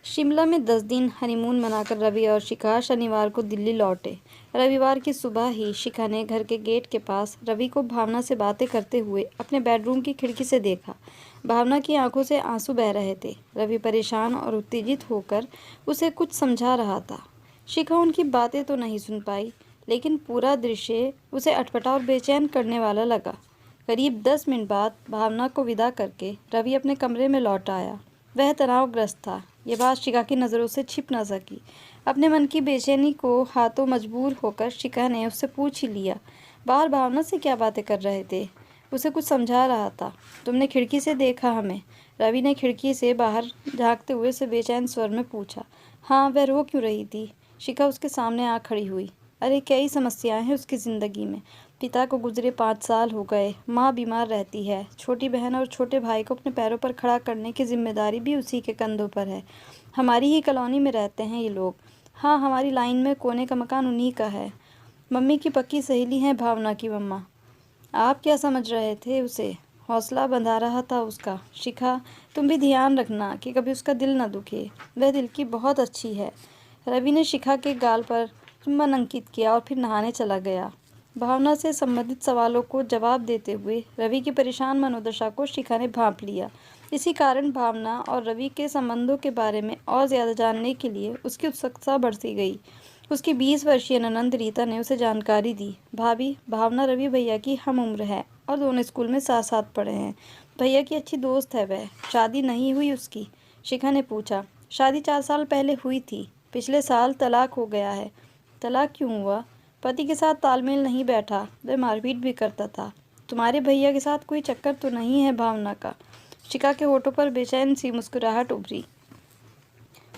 शिमला में 10 दिन हनीमून मनाकर रवि और शिखा शनिवार को दिल्ली लौटे। रविवार की सुबह ही शिखा ने घर के गेट के पास रवि को भावना से बातें करते हुए अपने बेडरूम की खिड़की से देखा। भावना की आंखों से आंसू बह रहे थे। रवि परेशान और उत्तेजित होकर उसे कुछ समझा रहा था। शिखा उनकी बातें तो नहीं सुन पाई, लेकिन पूरा दृश्य उसे अटपटा और बेचैन करने वाला लगा। करीब 10 मिनट बाद भावना को विदा करके रवि अपने कमरे में लौट आया। वह तनावग्रस्त था। ये बात शिखा की नज़रों से छिप न सकी। अपने मन की बेचैनी को हाथों मजबूर होकर शिखा ने उससे पूछ ही लिया, बाहर भावना से क्या बातें कर रहे थे? उसे कुछ समझा रहा था। तुमने खिड़की से देखा हमें? रवि ने खिड़की से बाहर झांकते हुए उसे बेचैन स्वर में पूछा। हाँ, वह रो क्यों रही थी? शिखा उसके सामने आ खड़ी हुई। अरे, कई समस्याएं हैं उसकी ज़िंदगी में। पिता को गुजरे 5 साल हो गए, माँ बीमार रहती है, छोटी बहन और छोटे भाई को अपने पैरों पर खड़ा करने की जिम्मेदारी भी उसी के कंधों पर है। हमारी ही कॉलोनी में रहते हैं ये लोग। हाँ, हमारी लाइन में कोने का मकान उन्हीं का है। मम्मी की पक्की सहेली हैं भावना की मम्मा। आप क्या समझ रहे थे उसे? हौसला बंधा रहा था उसका। शिखा, तुम भी ध्यान रखना कि कभी उसका दिल न दुखे। वह दिल की बहुत अच्छी है। रवि ने शिखा के गाल पर चुंबन अंकित किया और फिर नहाने चला गया। भावना से संबंधित सवालों को जवाब देते हुए रवि की परेशान मनोदशा को शिखा ने भांप लिया। इसी कारण भावना और रवि के संबंधों के बारे में और ज़्यादा जानने के लिए उसकी उत्सुकता बढ़ती गई। उसकी 20 वर्षीय ननंद रीता ने उसे जानकारी दी। भाभी, भावना रवि भैया की हम उम्र है और दोनों स्कूल में साथ साथ पढ़े हैं। भैया की अच्छी दोस्त है वह। शादी नहीं हुई उसकी? शिखा ने पूछा। शादी 4 साल पहले हुई थी। पिछले साल तलाक हो गया है। तलाक क्यों हुआ? पति के साथ तालमेल नहीं बैठा, वह मारपीट भी करता था। तुम्हारे भैया के साथ कोई चक्कर तो नहीं है भावना का? शिखा के होठों पर बेचैन सी मुस्कुराहट उभरी।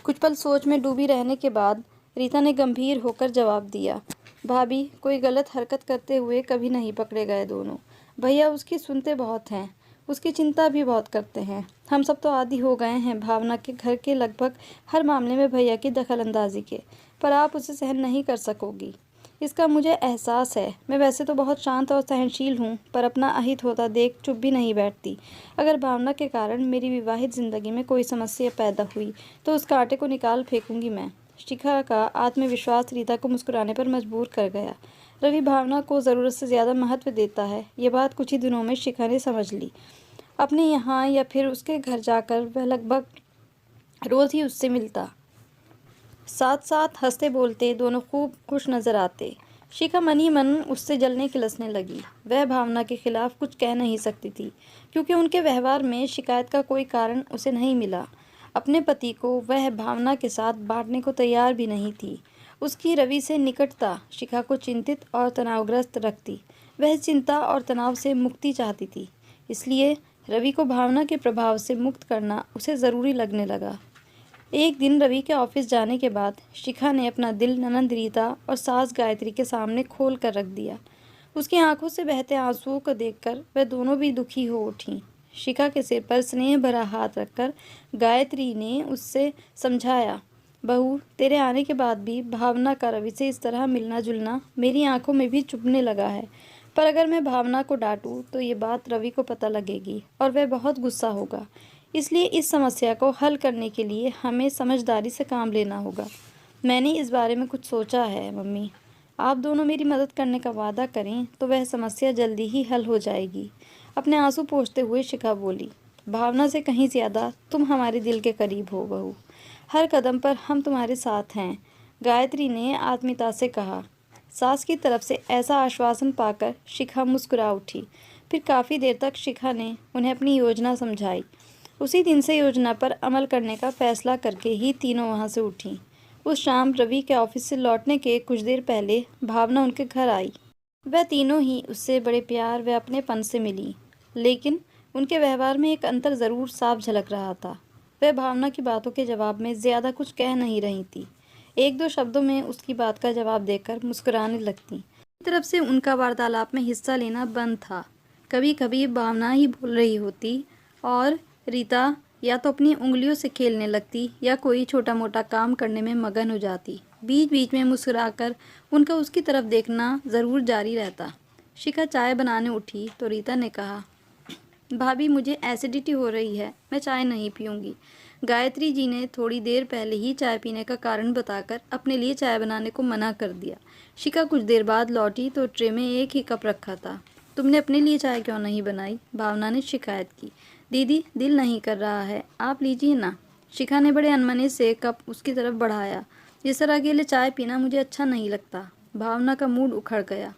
कुछ पल सोच में डूबी रहने के बाद रीता ने गंभीर होकर जवाब दिया। भाभी, कोई गलत हरकत करते हुए कभी नहीं पकड़े गए दोनों। भैया उसकी सुनते बहुत हैं, उसकी चिंता भी बहुत करते हैं। हम सब तो आदी हो गए हैं भावना के घर के लगभग हर मामले में भैया की दखलंदाजी के, पर आप उसे सहन नहीं कर सकोगी। इसका मुझे एहसास है। मैं वैसे तो बहुत शांत और सहनशील हूँ, पर अपना अहित होता देख चुप भी नहीं बैठती। अगर भावना के कारण मेरी विवाहित ज़िंदगी में कोई समस्या पैदा हुई तो उस कांटे को निकाल फेंकूंगी मैं। शिखा का आत्मविश्वास रीता को मुस्कुराने पर मजबूर कर गया। रवि भावना को ज़रूरत से ज़्यादा महत्व देता है। ये बात कुछ ही दिनों में शिखा ने समझ ली। अपने यहाँ या फिर उसके घर जाकर वह लगभग रोज़ ही उससे मिलता। साथ साथ हंसते बोलते दोनों खूब खुश नजर आते। शिखा मन ही मन उससे जलने खिलसने लगी। वह भावना के खिलाफ कुछ कह नहीं सकती थी, क्योंकि उनके व्यवहार में शिकायत का कोई कारण उसे नहीं मिला। अपने पति को वह भावना के साथ बांटने को तैयार भी नहीं थी। उसकी रवि से निकटता शिखा को चिंतित और तनावग्रस्त रखती। वह चिंता और तनाव से मुक्ति चाहती थी, इसलिए रवि को भावना के प्रभाव से मुक्त करना उसे ज़रूरी लगने लगा। एक दिन रवि के ऑफिस जाने के बाद शिखा ने अपना दिल ननंद रीता और सास गायत्री के सामने खोल कर रख दिया। उसकी आंखों से बहते आंसुओं को देखकर वह दोनों भी दुखी हो उठीं। शिखा के सिर पर स्नेह भरा हाथ रखकर गायत्री ने उससे समझाया, बहू, तेरे आने के बाद भी भावना का रवि से इस तरह मिलना जुलना मेरी आंखों में भी चुभने लगा है। पर अगर मैं भावना को डांटूं तो ये बात रवि को पता लगेगी और वह बहुत गुस्सा होगा। इसलिए इस समस्या को हल करने के लिए हमें समझदारी से काम लेना होगा। मैंने इस बारे में कुछ सोचा है मम्मी। आप दोनों मेरी मदद करने का वादा करें तो वह समस्या जल्दी ही हल हो जाएगी। अपने आंसू पोंछते हुए शिखा बोली, भावना से कहीं ज़्यादा तुम हमारे दिल के करीब हो बहू। हर कदम पर हम तुम्हारे साथ हैं। गायत्री ने आत्मीयता से कहा। सास की तरफ से ऐसा आश्वासन पाकर शिखा मुस्कुरा उठी। फिर काफ़ी देर तक शिखा ने उन्हें अपनी योजना समझाई। उसी दिन से योजना पर अमल करने का फैसला करके ही तीनों वहां से उठीं। उस शाम रवि के ऑफिस से लौटने के कुछ देर पहले भावना उनके घर आई। वह तीनों ही उससे बड़े प्यार व अपनेपन से मिली, लेकिन उनके व्यवहार में एक अंतर ज़रूर साफ झलक रहा था। वह भावना की बातों के जवाब में ज़्यादा कुछ कह नहीं रही थी। एक दो शब्दों में उसकी बात का जवाब देकर मुस्कुराने लगती। तरफ से उनका वार्तालाप में हिस्सा लेना बंद था। कभी कभी भावना ही बोल रही होती और रीता या तो अपनी उंगलियों से खेलने लगती या कोई छोटा मोटा काम करने में मगन हो जाती। बीच बीच में मुस्कुराकर उनका उसकी तरफ देखना ज़रूर जारी रहता। शिखा चाय बनाने उठी तो रीता ने कहा, भाभी, मुझे एसिडिटी हो रही है, मैं चाय नहीं पीऊँगी। गायत्री जी ने थोड़ी देर पहले ही चाय पीने का कारण बताकर अपने लिए चाय बनाने को मना कर दिया। शिखा कुछ देर बाद लौटी तो ट्रे में एक ही कप रखा था। तुमने अपने लिए चाय क्यों नहीं बनाई? भावना ने शिकायत की। दीदी, दिल नहीं कर रहा है, आप लीजिए ना। शिखा ने बड़े अनमने से कप उसकी तरफ बढ़ाया। इस तरह अकेले चाय पीना मुझे अच्छा नहीं लगता। भावना का मूड उखड़ गया।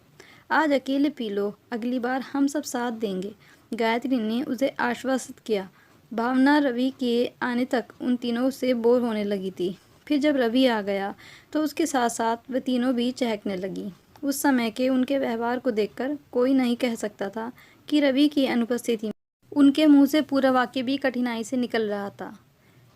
आज अकेले पी लो, अगली बार हम सब साथ देंगे, गायत्री ने उसे आश्वस्त किया। भावना रवि के आने तक उन तीनों से बोर होने लगी थी। फिर जब रवि आ गया तो उसके साथ साथ वे तीनों भी चहकने लगी। उस समय के उनके व्यवहार को देखकर कोई नहीं कह सकता था कि रवि की अनुपस्थिति में उनके मुंह से पूरा वाक्य भी कठिनाई से निकल रहा था।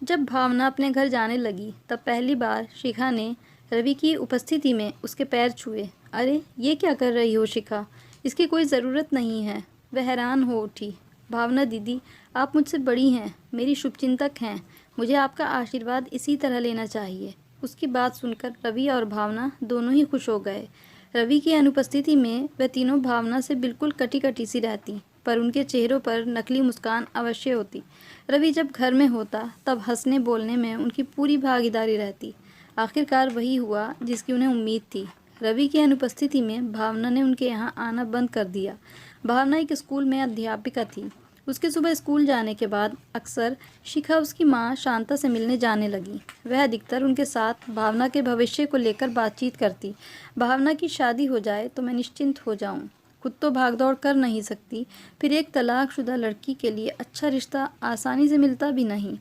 जब भावना अपने घर जाने लगी तब पहली बार शिखा ने रवि की उपस्थिति में उसके पैर छुए। अरे, ये क्या कर रही हो शिखा? इसकी कोई ज़रूरत नहीं है। वह हैरान हो उठी। भावना दीदी, आप मुझसे बड़ी हैं, मेरी शुभचिंतक हैं, मुझे आपका आशीर्वाद इसी तरह लेना चाहिए। उसकी बात सुनकर रवि और भावना दोनों ही खुश हो गए। रवि की अनुपस्थिति में वह तीनों भावना से बिल्कुल कटी कटी सी रहती, पर उनके चेहरों पर नकली मुस्कान अवश्य होती। रवि जब घर में होता तब हंसने बोलने में उनकी पूरी भागीदारी रहती। आखिरकार वही हुआ जिसकी उन्हें उम्मीद थी। रवि की अनुपस्थिति में भावना ने उनके यहाँ आना बंद कर दिया। भावना एक स्कूल में अध्यापिका थी। उसके सुबह स्कूल जाने के बाद अक्सर शिखा उसकी माँ शांता से मिलने जाने लगी। वह अधिकतर उनके साथ भावना के भविष्य को लेकर बातचीत करती। भावना की शादी हो जाए तो मैं निश्चिंत हो जाऊं। खुद तो भागदौड़ कर नहीं सकती, फिर एक तलाकशुदा लड़की के लिए अच्छा रिश्ता आसानी से मिलता भी नहीं।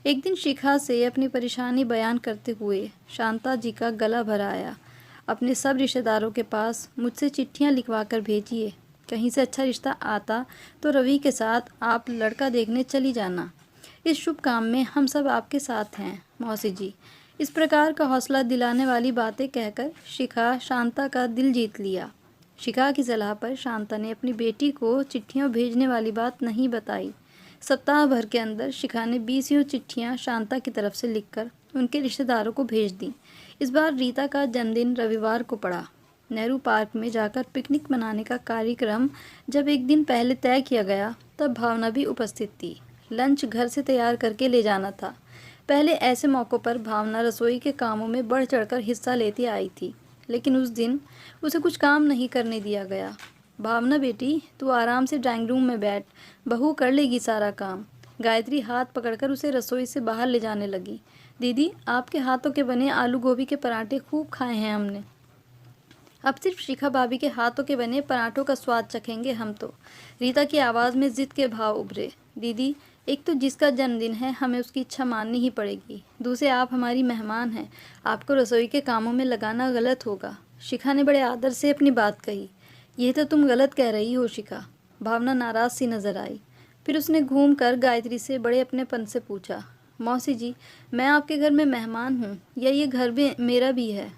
एक दिन शिखा से अपनी परेशानी बयान करते हुए शांता जी का गला भर आया। अपने सब रिश्तेदारों के पास मुझसे चिट्ठियां लिखवा कर भेजिए। कहीं से अच्छा रिश्ता आता तो रवि के साथ आप लड़का देखने चली जाना। इस शुभ काम में हम सब आपके साथ हैं मौसी जी। इस प्रकार का हौसला दिलाने वाली बातें कहकर शिखा शांता का दिल जीत लिया। शिखा की सलाह पर शांता ने अपनी बेटी को चिट्ठियां भेजने वाली बात नहीं बताई। सप्ताह भर के अंदर शिखा ने 20 चिट्ठियां शांता की तरफ से लिखकर उनके रिश्तेदारों को भेज दी। इस बार रीता का जन्मदिन रविवार को पड़ा। नेहरू पार्क में जाकर पिकनिक मनाने का कार्यक्रम जब एक दिन पहले तय किया गया तब भावना भी उपस्थित थी। लंच घर से तैयार करके ले जाना था। पहले ऐसे मौक़ों पर भावना रसोई के कामों में बढ़ चढ़कर हिस्सा लेती आई थी, लेकिन उस दिन उसे कुछ काम नहीं करने दिया गया। भावना बेटी, तू आराम से ड्राइंग रूम में बैठ, बहू कर लेगी सारा काम। गायत्री हाथ पकड़कर उसे रसोई से बाहर ले जाने लगी। दीदी, आपके हाथों के बने आलू गोभी के पराठे खूब खाए हैं हमने। अब सिर्फ शिखा भाभी के हाथों के बने पराठों का स्वाद चखेंगे हम तो। रीता की आवाज़ में जिद के भाव उभरे। दीदी, एक तो जिसका जन्मदिन है हमें उसकी इच्छा माननी ही पड़ेगी। दूसरे, आप हमारी मेहमान हैं, आपको रसोई के कामों में लगाना गलत होगा। शिखा ने बड़े आदर से अपनी बात कही। यह तो तुम गलत कह रही हो शिखा। भावना नाराज़ सी नज़र आई। फिर उसने घूम कर गायत्री से बड़े अपनेपन से पूछा, मौसी जी, मैं आपके घर में मेहमान हूँ या ये घर भी मेरा भी है?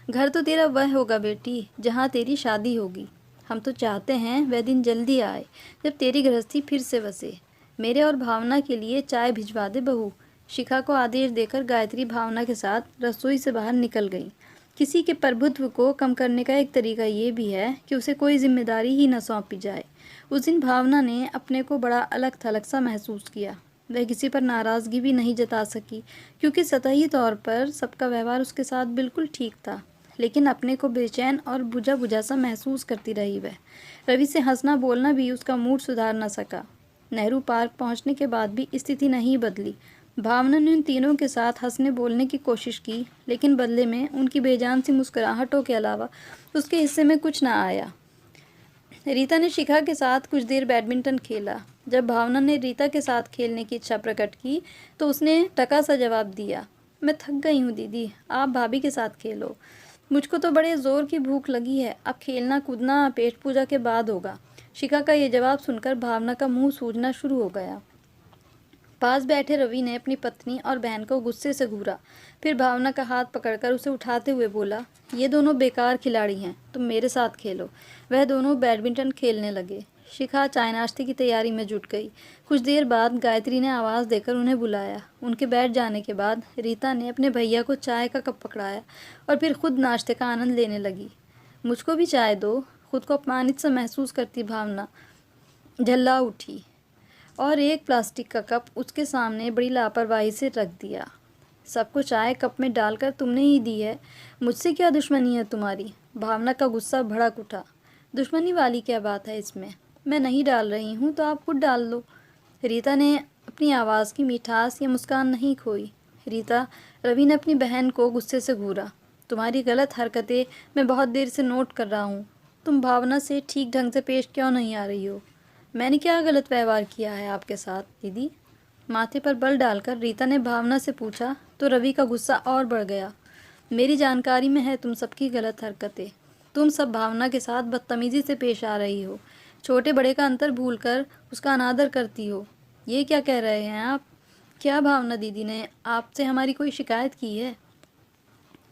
घर तो तेरा वह होगा बेटी जहाँ तेरी शादी होगी। हम तो चाहते हैं वह दिन जल्दी आए जब तेरी गृहस्थी फिर से बसे। मेरे और भावना के लिए चाय भिजवा दे बहू। शिखा को आदेश देकर गायत्री भावना के साथ रसोई से बाहर निकल गई। किसी के प्रभुत्व को कम करने का एक तरीका ये भी है कि उसे कोई जिम्मेदारी ही न सौंपी जाए। उस दिन भावना ने अपने को बड़ा अलग थलग सा महसूस किया। वह किसी पर नाराज़गी भी नहीं जता सकी क्योंकि सतही तौर पर सबका व्यवहार उसके साथ बिल्कुल ठीक था, लेकिन अपने को बेचैन और बुझा बुझा सा महसूस करती रही। वह रवि से हंसना बोलना भी उसका मूड सुधार न सका। नेहरू पार्क पहुंचने के बाद भी स्थिति नहीं बदली। भावना ने उन तीनों के साथ हंसने बोलने की कोशिश की, लेकिन बदले में उनकी बेजान सी मुस्कुराहटों के अलावा उसके हिस्से में कुछ न आया। रीता ने शिखा के साथ कुछ देर बैडमिंटन खेला। जब भावना ने रीता के साथ खेलने की इच्छा प्रकट की तो उसने टका सा जवाब दिया, मैं थक गई हूँ दीदी, आप भाभी के साथ खेलो। मुझको तो बड़े ज़ोर की भूख लगी है, अब खेलना कूदना पेट पूजा के बाद होगा। शिखा का ये जवाब सुनकर भावना का मुंह सूजना शुरू हो गया। पास बैठे रवि ने अपनी पत्नी और बहन को गुस्से से घूरा। फिर भावना का हाथ पकड़कर उसे उठाते हुए बोला, ये दोनों बेकार खिलाड़ी हैं, तुम मेरे साथ खेलो। वह दोनों बैडमिंटन खेलने लगे। शिखा चाय नाश्ते की तैयारी में जुट गई। कुछ देर बाद गायत्री ने आवाज़ देकर उन्हें बुलाया। उनके बैठ जाने के बाद रीता ने अपने भैया को चाय का कप पकड़ाया और फिर खुद नाश्ते का आनंद लेने लगी। मुझको भी चाय दो। खुद को अपमानित सा महसूस करती भावना झल्ला उठी। और एक प्लास्टिक का कप उसके सामने बड़ी लापरवाही से रख दिया। सबको चाय कप में डालकर तुमने ही दी है, मुझसे क्या दुश्मनी है तुम्हारी? भावना का गुस्सा भड़क उठा। दुश्मनी वाली क्या बात है इसमें? मैं नहीं डाल रही हूँ तो आप खुद डाल लो। रीता ने अपनी आवाज़ की मिठास या मुस्कान नहीं खोई। रीता, रवि ने अपनी बहन को गुस्से से घूरा। तुम्हारी गलत हरकतें मैं बहुत देर से नोट कर रहा हूँ। तुम भावना से ठीक ढंग से पेश क्यों नहीं आ रही हो? मैंने क्या गलत व्यवहार किया है आपके साथ दीदी? माथे पर बल डालकर रीता ने भावना से पूछा तो रवि का गुस्सा और बढ़ गया। मेरी जानकारी में है तुम सबकी गलत हरकतें। तुम सब भावना के साथ बदतमीज़ी से पेश आ रही हो। छोटे बड़े का अंतर भूलकर उसका अनादर करती हो। ये क्या कह रहे हैं आप? क्या भावना दीदी ने आपसे हमारी कोई शिकायत की है?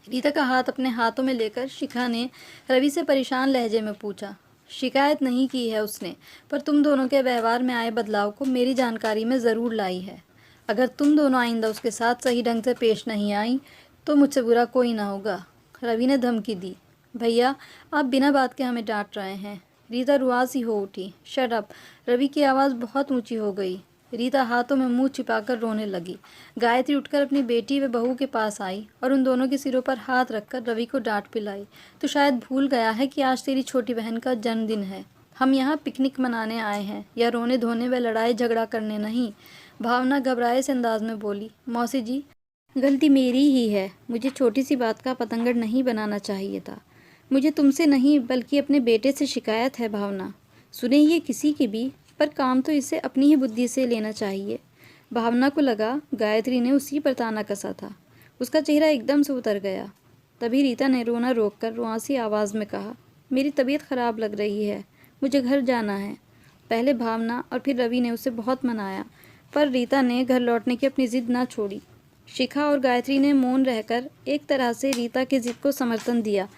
रीता का हाथ अपने हाथों में लेकर शिखा ने रवि से परेशान लहजे में पूछा। शिकायत नहीं की है उसने, पर तुम दोनों के व्यवहार में आए बदलाव को मेरी जानकारी में ज़रूर लाई है। अगर तुम दोनों आइंदा उसके साथ सही ढंग से पेश नहीं आई तो मुझसे बुरा कोई ना होगा। रवि ने धमकी दी। भैया, आप बिना बात के हमें डांट रहे हैं। रीता रुआसी हो उठी। Shut up. रवि की आवाज़ बहुत ऊंची हो गई। रीता हाथों में मुंह छिपाकर रोने लगी। गायत्री उठकर अपनी बेटी व बहू के पास आई और उन दोनों के सिरों पर हाथ रखकर रवि को डांट पिलाई। तो शायद भूल गया है कि आज तेरी छोटी बहन का जन्मदिन है। हम यहाँ पिकनिक मनाने आए हैं या रोने धोने व लड़ाई झगड़ा करने नहीं। भावना घबराए से अंदाज में बोली। मौसी जी, गलती मेरी ही है। मुझे छोटी सी बात का पतंगड़ नहीं बनाना चाहिए था। मुझे तुमसे नहीं बल्कि अपने बेटे से शिकायत है भावना। सुने ये किसी की भी, पर काम तो इसे अपनी ही बुद्धि से लेना चाहिए। भावना को लगा गायत्री ने उसी पर ताना कसा था। उसका चेहरा एकदम से उतर गया। तभी रीता ने रोना रोककर रुआसी आवाज़ में कहा, मेरी तबीयत ख़राब लग रही है, मुझे घर जाना है। पहले भावना और फिर रवि ने उसे बहुत मनाया, पर रीता ने घर लौटने की अपनी ज़िद ना छोड़ी। शिखा और गायत्री ने मौन रहकर एक तरह से रीता की ज़िद को समर्थन दिया।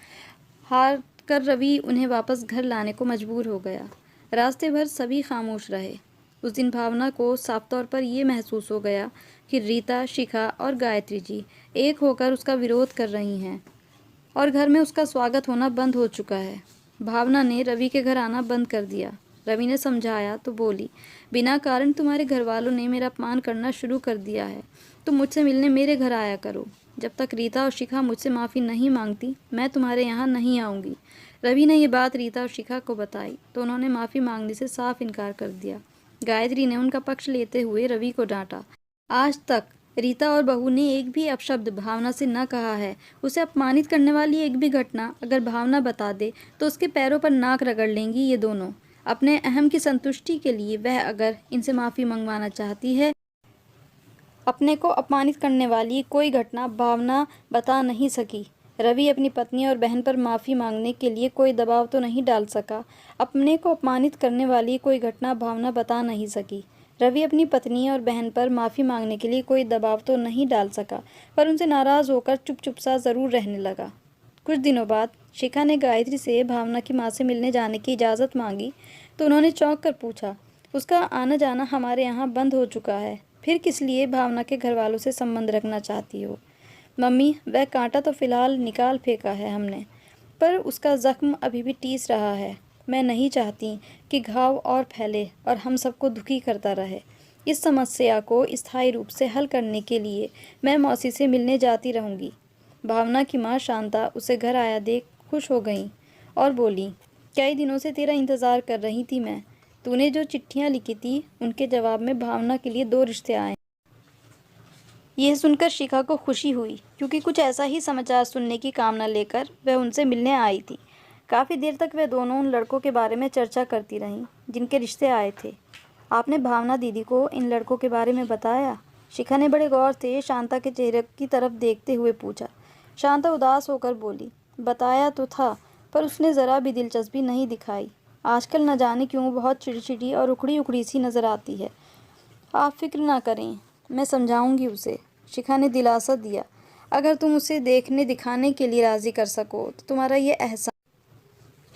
हार कर रवि उन्हें वापस घर लाने को मजबूर हो गया। रास्ते भर सभी खामोश रहे। उस दिन भावना को साफ तौर पर यह महसूस हो गया कि रीता, शिखा और गायत्री जी एक होकर उसका विरोध कर रही हैं और घर में उसका स्वागत होना बंद हो चुका है। भावना ने रवि के घर आना बंद कर दिया। रवि ने समझाया तो बोली, बिना कारण तुम्हारे घर वालों ने मेरा अपमान करना शुरू कर दिया है। तुम मुझसे मिलने मेरे घर आया करो। जब तक रीता और शिखा मुझसे माफ़ी नहीं मांगती मैं तुम्हारे यहाँ नहीं आऊँगी। रवि ने ये बात रीता और शिखा को बताई तो उन्होंने माफ़ी मांगने से साफ इनकार कर दिया। गायत्री ने उनका पक्ष लेते हुए रवि को डांटा। आज तक रीता और बहू ने एक भी अपशब्द भावना से न कहा है। उसे अपमानित करने वाली एक भी घटना अगर भावना बता दे तो उसके पैरों पर नाक रगड़ लेंगी ये दोनों। अपने अहम की संतुष्टि के लिए वह अगर इनसे माफ़ी मंगवाना चाहती है। अपने को अपमानित करने वाली कोई घटना भावना बता नहीं सकी। रवि अपनी पत्नी और बहन पर माफ़ी मांगने के लिए कोई दबाव तो नहीं डाल सका। अपने को अपमानित करने वाली कोई घटना भावना बता नहीं सकी। रवि अपनी पत्नी और बहन पर माफ़ी मांगने के लिए कोई दबाव तो नहीं डाल सका, पर उनसे नाराज़ होकर चुप चुप सा ज़रूर रहने लगा। कुछ दिनों बाद शिखा ने गायत्री से भावना की माँ से मिलने जाने की इजाज़त मांगी तो उन्होंने चौंक कर पूछा, उसका आना जाना हमारे यहाँ बंद हो चुका है, फिर किस लिए भावना के घर वालों से संबंध रखना चाहती हो? मम्मी, वह कांटा तो फ़िलहाल निकाल फेंका है हमने, पर उसका ज़ख्म अभी भी टीस रहा है। मैं नहीं चाहती कि घाव और फैले और हम सबको दुखी करता रहे। इस समस्या को स्थायी रूप से हल करने के लिए मैं मौसी से मिलने जाती रहूँगी। भावना की माँ शांता उसे घर आया देख खुश हो गई और बोली, कई दिनों से तेरा इंतज़ार कर रही थी मैं। तूने जो चिट्ठियाँ लिखी थी उनके जवाब में भावना के लिए 2 रिश्ते आए। यह सुनकर शिखा को खुशी हुई, क्योंकि कुछ ऐसा ही समाचार सुनने की कामना लेकर वह उनसे मिलने आई थी। काफ़ी देर तक वे दोनों उन लड़कों के बारे में चर्चा करती रहीं जिनके रिश्ते आए थे। आपने भावना दीदी को इन लड़कों के बारे में बताया? शिखा ने बड़े गौर से शांता के चेहरे की तरफ देखते हुए पूछा। शांता उदास होकर बोली, बताया तो था, पर उसने ज़रा भी दिलचस्पी नहीं दिखाई। आजकल न जाने क्यों बहुत चिड़चिड़ी और उखड़ी उखड़ी सी नज़र आती है। आप फिक्र ना करें, मैं समझाऊंगी उसे। शिखा ने दिलासा दिया। अगर तुम उसे देखने दिखाने के लिए राज़ी कर सको तो तुम्हारा ये एहसान।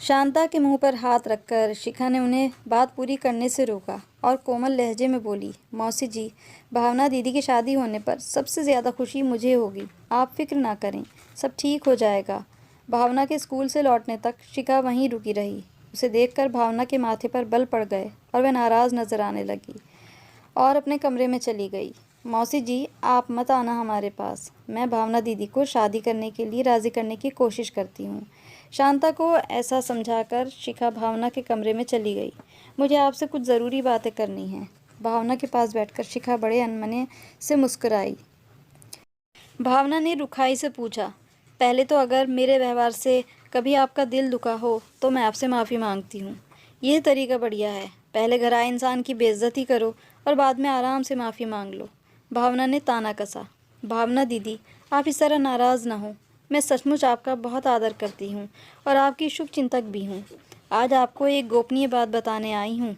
शांता के मुंह पर हाथ रखकर शिखा ने उन्हें बात पूरी करने से रोका और कोमल लहजे में बोली, मौसी जी, भावना दीदी की शादी होने पर सबसे ज़्यादा खुशी मुझे होगी। आप फिक्र ना करें, सब ठीक हो जाएगा। भावना के स्कूल से लौटने तक शिखा वहीं रुकी रही। उसे देखकर भावना के माथे पर बल पड़ गए और वह नाराज़ नजर आने लगी। और अपने कमरे में चली गई। मौसी जी, आप मत आना हमारे पास। मैं भावना दीदी को शादी करने के लिए राज़ी करने की कोशिश करती हूँ। शांता को ऐसा समझाकर शिखा भावना के कमरे में चली गई। मुझे आपसे कुछ ज़रूरी बातें करनी हैं। भावना के पास बैठकर शिखा बड़े अनमने से मुस्कुराई। भावना ने रुखाई से पूछा, पहले तो अगर मेरे व्यवहार से कभी आपका दिल दुखा हो तो मैं आपसे माफ़ी मांगती हूँ। यह तरीका बढ़िया है। पहले घर आए इंसान की बेइज्जती करो और बाद में आराम से माफ़ी मांग लो। भावना ने ताना कसा। भावना दीदी, आप इस तरह नाराज़ ना हो। मैं सचमुच आपका बहुत आदर करती हूँ और आपकी शुभ चिंतक भी हूँ। आज आपको एक गोपनीय बात बताने आई हूँ।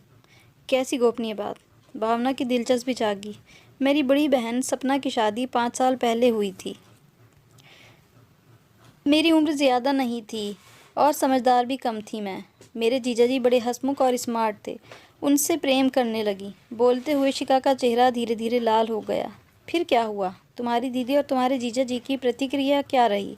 कैसी गोपनीय बात? भावना की दिलचस्पी जागी। मेरी बड़ी बहन सपना की शादी 5 साल पहले हुई थी। मेरी उम्र ज़्यादा नहीं थी और समझदार भी कम थी मैं। मेरे जीजाजी बड़े हंसमुख और स्मार्ट थे। उनसे प्रेम करने लगी। बोलते हुए शिखा का चेहरा धीरे धीरे लाल हो गया। फिर क्या हुआ? तुम्हारी दीदी और तुम्हारे जीजाजी की प्रतिक्रिया क्या रही?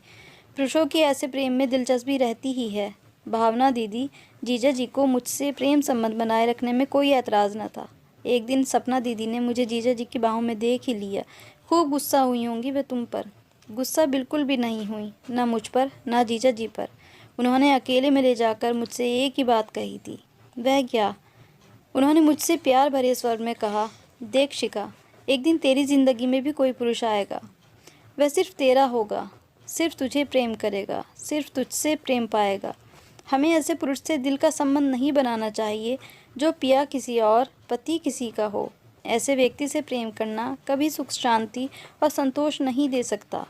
पुरुषों की ऐसे प्रेम में दिलचस्पी रहती ही है। भावना दीदी, जीजाजी को मुझसे प्रेम संबंध बनाए रखने में कोई ऐतराज़ न था। एक दिन सपना दीदी ने मुझे जीजाजी की बाहों में देख ही लिया। खूब गुस्सा हुई होंगी वे तुम पर। गुस्सा बिल्कुल भी नहीं हुई, ना मुझ पर ना जीजाजी पर। उन्होंने अकेले में ले जाकर मुझसे एक ही बात कही थी। वह क्या? उन्होंने मुझसे प्यार भरे स्वर में कहा, देख शिखा, एक दिन तेरी ज़िंदगी में भी कोई पुरुष आएगा। वह सिर्फ तेरा होगा, सिर्फ तुझे प्रेम करेगा, सिर्फ तुझसे प्रेम पाएगा। हमें ऐसे पुरुष से दिल का संबंध नहीं बनाना चाहिए जो पिया किसी और, पति किसी का हो। ऐसे व्यक्ति से प्रेम करना कभी सुख शांति और संतोष नहीं दे सकता।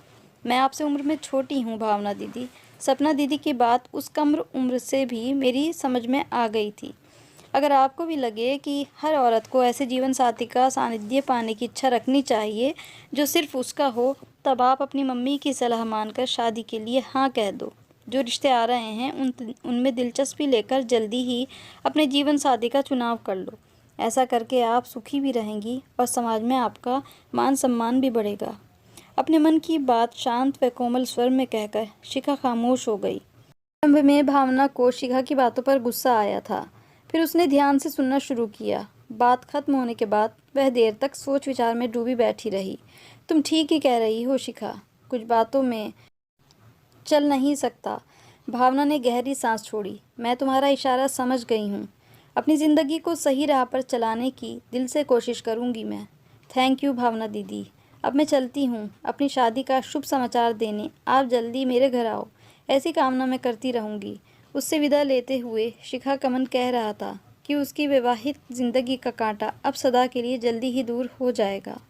मैं आपसे उम्र में छोटी हूँ भावना दीदी। सपना दीदी की बात उस कम उम्र से भी मेरी समझ में आ गई थी। अगर आपको भी लगे कि हर औरत को ऐसे जीवन साथी का सानिध्य पाने की इच्छा रखनी चाहिए जो सिर्फ उसका हो, तब आप अपनी मम्मी की सलाह मानकर शादी के लिए हाँ कह दो। जो रिश्ते आ रहे हैं उनमें दिलचस्पी लेकर जल्दी ही अपने जीवन साथी का चुनाव कर लो। ऐसा करके आप सुखी भी रहेंगी और समाज में आपका मान सम्मान भी बढ़ेगा। अपने मन की बात शांत व कोमल स्वर में कहकर शिखा खामोश हो गई। प्रारंभ में भावना को शिखा की बातों पर गुस्सा आया था। फिर उसने ध्यान से सुनना शुरू किया। बात खत्म होने के बाद वह देर तक सोच विचार में डूबी बैठी रही। तुम ठीक ही कह रही हो शिखा, कुछ बातों में चल नहीं सकता। भावना ने गहरी सांस छोड़ी। मैं तुम्हारा इशारा समझ गई हूँ। अपनी ज़िंदगी को सही राह पर चलाने की दिल से कोशिश करूँगी मैं। थैंक यू भावना दीदी। अब मैं चलती हूँ अपनी शादी का शुभ समाचार देने। आप जल्दी मेरे घर आओ, ऐसी कामना मैं करती रहूँगी। उससे विदा लेते हुए शिखा का मन कह रहा था कि उसकी वैवाहिक ज़िंदगी का कांटा अब सदा के लिए जल्दी ही दूर हो जाएगा।